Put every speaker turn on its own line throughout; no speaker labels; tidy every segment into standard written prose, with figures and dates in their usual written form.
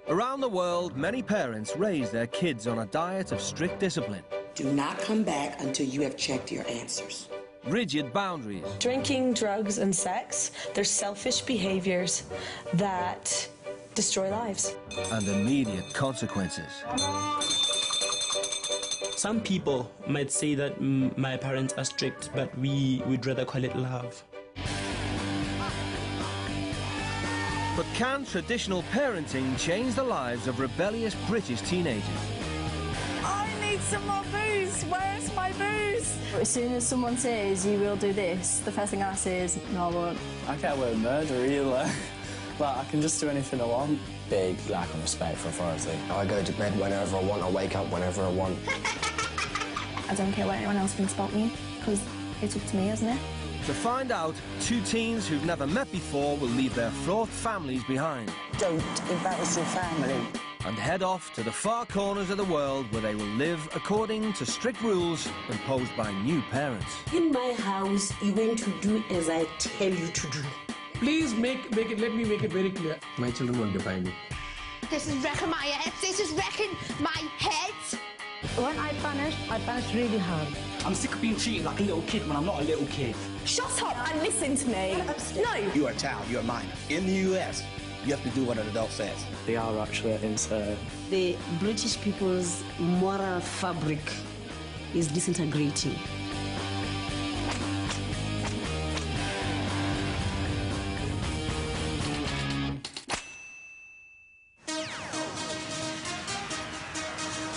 Around the world, many parents raise their kids on a diet of strict discipline.
Do not come back until you have checked your answers.
Rigid boundaries.
Drinking, drugs and sex, they're selfish behaviours that destroy lives.
And immediate consequences.
Some people might say that my parents are strict, but we'd rather call it love.
But can traditional parenting change the lives of rebellious British teenagers?
I need some more booze. Where's my booze?
As soon as someone says you will do this, the first thing I say is, no, I won't.
I can't wear murder either. Like, I can just do anything I want.
Big lack of respect for authority. I go to bed whenever I want, I wake up whenever I want.
I don't care what anyone else thinks about me, because it's up to me, isn't it?
To find out, two teens who've never met before will leave their fraught families behind.
Don't embarrass your family.
And head off to the far corners of the world where they will live according to strict rules imposed by new parents.
In my house, you're going to do as I tell you to do.
Please let me make it very clear.
My children won't define me.
This is wrecking my head. This is wrecking my head.
When I punish really hard.
I'm sick of being treated like a little kid when I'm not a little kid.
Shut up and listen to me. No.
You are a child, you're a minor. In the US, you have to do what an adult says.
They are actually into...
The British people's moral fabric is disintegrating.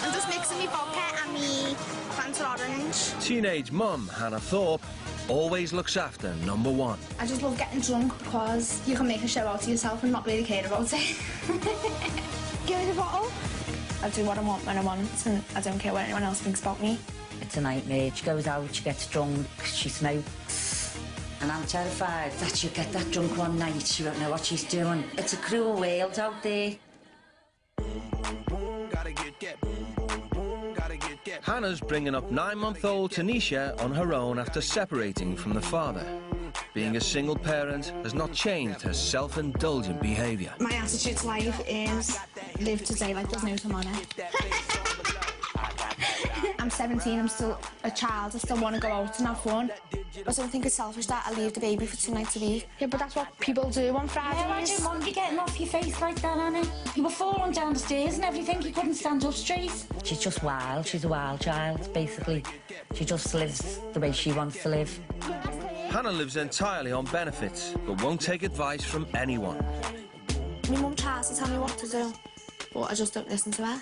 I'm just mixing me vodka and me Fanta orange.
Teenage mum Hannah Thorpe always looks after number one.
I just love getting drunk because you can make a show out of yourself and not really care about it. Give me the bottle.
I do what I want when I want, and I don't care what anyone else thinks about me.
It's a nightmare. She goes out, she gets drunk, she smokes. And I'm terrified that she'll get that drunk one night, she won't know what she's doing. It's a cruel world out there.
Hannah's bringing up 9-month-old Tanisha on her own after separating from the father. Being a single parent has not changed her self-indulgent behaviour.
My attitude to life is live today like there's no tomorrow. I'm 17, I'm still a child, I still want to go out and have fun. I don't think it's selfish that I leave the baby for 2 nights a week. Yeah, but that's what people do on Fridays.
Yeah, I don't want you getting off your face like that, Annie. You were falling down the stairs and everything, you couldn't stand up straight. She's just wild, she's a wild child, basically. She just lives the way she wants to live.
Hannah lives entirely on benefits, but won't take advice from anyone.
My mum tries to tell me what to do, but I just don't listen to her.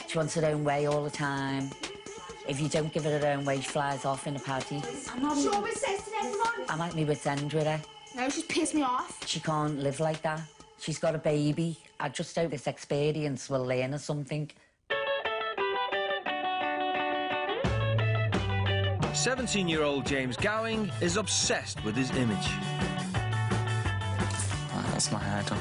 She wants her own way all the time. If you don't give her her own way, she flies off in a paddy.
I'm not sure what it says to everyone.
I'm at my wit's end with her.
No, she's pissed me off.
She can't live like that. She's got a baby. I just hope this experience will learn her something.
17-year-old James Gowing is obsessed with his image.
That's my hair done.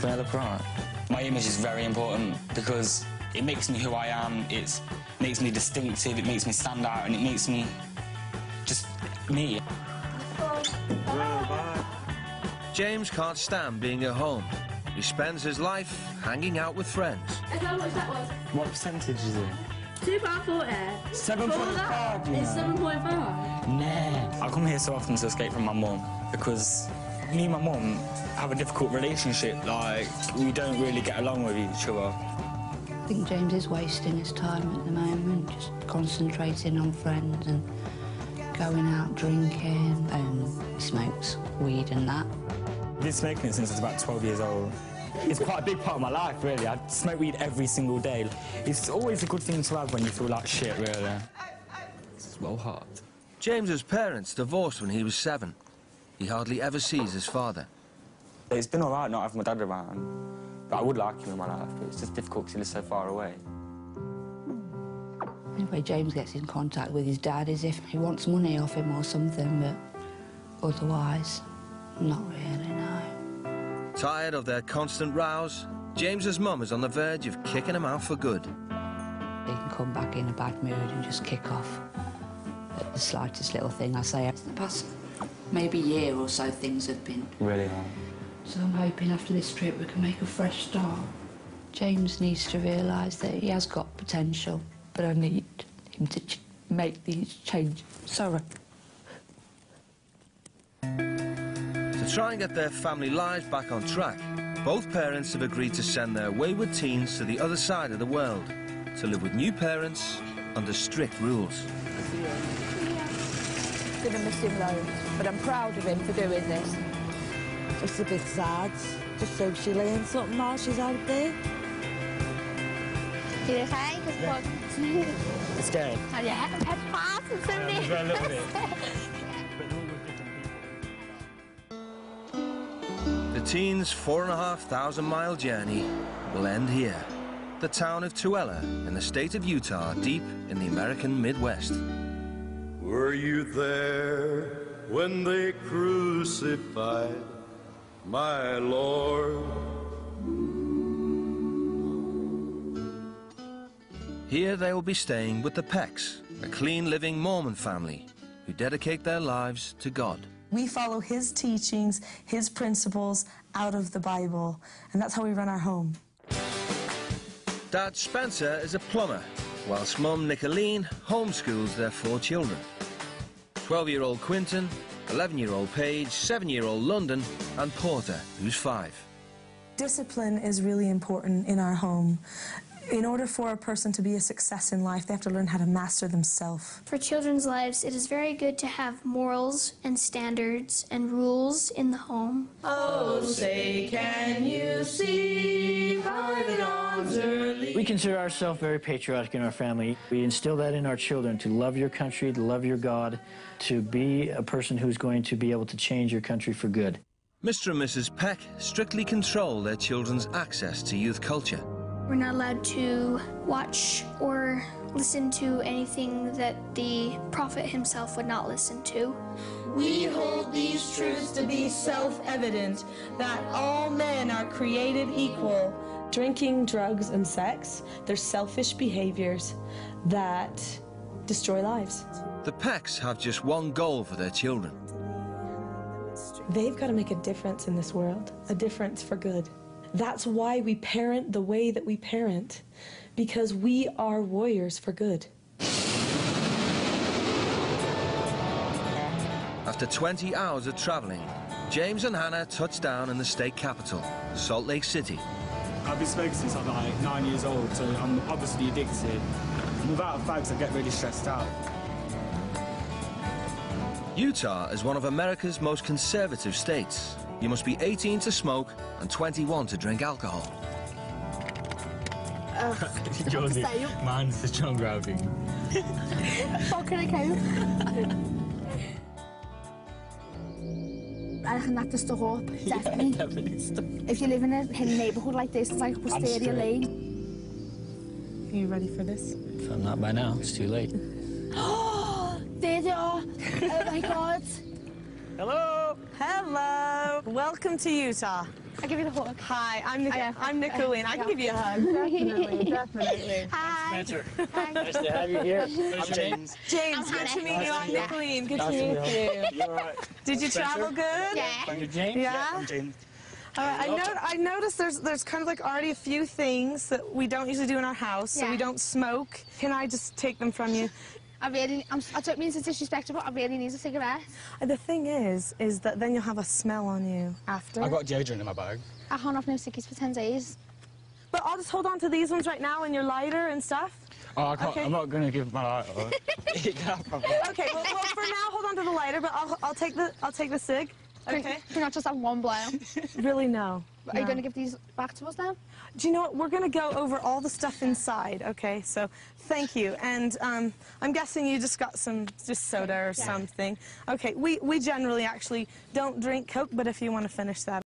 Do I look right?
My image is very important because it makes me who I am, it makes me distinctive, it makes me stand out, and it makes me just me.
James can't stand being at home. He spends his life hanging out with friends.
How much that was?
What percentage is it?
£2.40.
7.5,
It's 7.5.
Nah. I come here so often to escape from my mum because me and my mum have a difficult relationship. Like, we don't really get along with each other.
I think James is wasting his time at the moment, just concentrating on friends and going out drinking, and he smokes weed and that.
I've been smoking since I was about 12 years old. It's quite a big part of my life, really. I smoke weed every single day. It's always a good thing to have when you feel like shit, really. It's well hard.
James's parents divorced when he was 7. He hardly ever sees his father.
It's been all right not having my dad around. But I would like him in my life, but it's just difficult because he lives so far away.
Anyway, James gets in contact with his dad as if he wants money off him or something, but otherwise, not really, no.
Tired of their constant rows, James's mum is on the verge of kicking him out for good.
He can come back in a bad mood and just kick off at the slightest little thing I say. In the past maybe year or so, things have been
really hard.
So I'm hoping after this trip we can make a fresh start. James needs to realise that he has got potential, but I need him to make these changes. Sorry.
To try and get their family lives back on track, both parents have agreed to send their wayward teens to the other side of the world, to live with new parents under strict rules.
Gonna miss him loads, but I'm proud of him for doing this.
It's a bit sad. Just so she learns something while she's out there.
You okay?
It's scared.
Oh, yeah, I've had parts and something.
A little bit.
The teens' 4,500-mile journey will end here, the town of Tooele in the state of Utah, deep in the American Midwest.
Were you there when they crucified my Lord?
Here they will be staying with the Pecks, a clean-living Mormon family who dedicate their lives to God.
We follow his teachings, his principles out of the Bible, and that's how we run our home.
Dad Spencer is a plumber, whilst Mum Nicolene homeschools their 4 children. 12-year-old Quinton, 11-year-old Paige, 7-year-old London, and Porter, who's 5.
Discipline is really important in our home. In order for a person to be a success in life, they have to learn how to master themselves.
For children's lives, it is very good to have morals and standards and rules in the home.
Oh, say, can you see private arms early?
We consider ourselves very patriotic in our family. We instill that in our children, to love your country, to love your God, to be a person who's going to be able to change your country for good.
Mr. and Mrs. Peck strictly control their children's access to youth culture.
We're not allowed to watch or listen to anything that the prophet himself would not listen to.
We hold these truths to be self-evident, that all men are created equal.
Drinking, drugs, and sex, they're selfish behaviors that destroy lives.
The Pecks have just one goal for their children.
They've got to make a difference in this world, a difference for good. That's why we parent the way that we parent, because we are warriors for good.
After 20 hours of traveling, James and Hannah touched down in the state capital, Salt Lake City.
I've been smoking since I'm like 9 years old, so I'm obviously addicted. And without fags, I get really stressed out.
Utah is one of America's most conservative states. You must be 18 to smoke and 21 to drink alcohol.
Josie, mine's the strong grabbing.
What can I count? I reckon that just stuck up, definitely.
Definitely stuck.
If you live in a neighbourhood like this, it's like Wisteria Lane.
Are you ready for this?
If I'm not by now, it's too late.
There they are. Oh my God.
Hello. Hello. Welcome to Utah.
I'll give you the hug.
Hi, I'm Nicolene. I can give you a hug. Definitely.
Hi.
Spencer. Nice to have you here. I'm James.
James, good to meet you. I'm Nicolene. Good to meet you.
You're right.
Did you travel good?
Yeah.
You're James?
Yeah?
I'm James.
I noticed there's kind of like already a few things that we don't usually do in our house. So we don't smoke. Can I just take them from you?
I don't mean to disrespect you, but I really need a cigarette.
The thing is that then you'll have a smell on you after.
I've got deodorant in my bag.
I can't have no ciggies for 10 days.
But I'll just hold on to these ones right now and your lighter and stuff.
Oh, I can't,
okay.
I'm not going to give my lighter.
Okay, well, for now, hold on to the lighter, but I'll take the cig. Okay.
Can you not just have one blow?
Really, no.
Are you going to give these back to us now?
Do you know what? We're going to go over all the stuff inside, okay? So, thank you. And I'm guessing you just got some soda or something. Okay, we generally actually don't drink Coke, but if you want to finish that.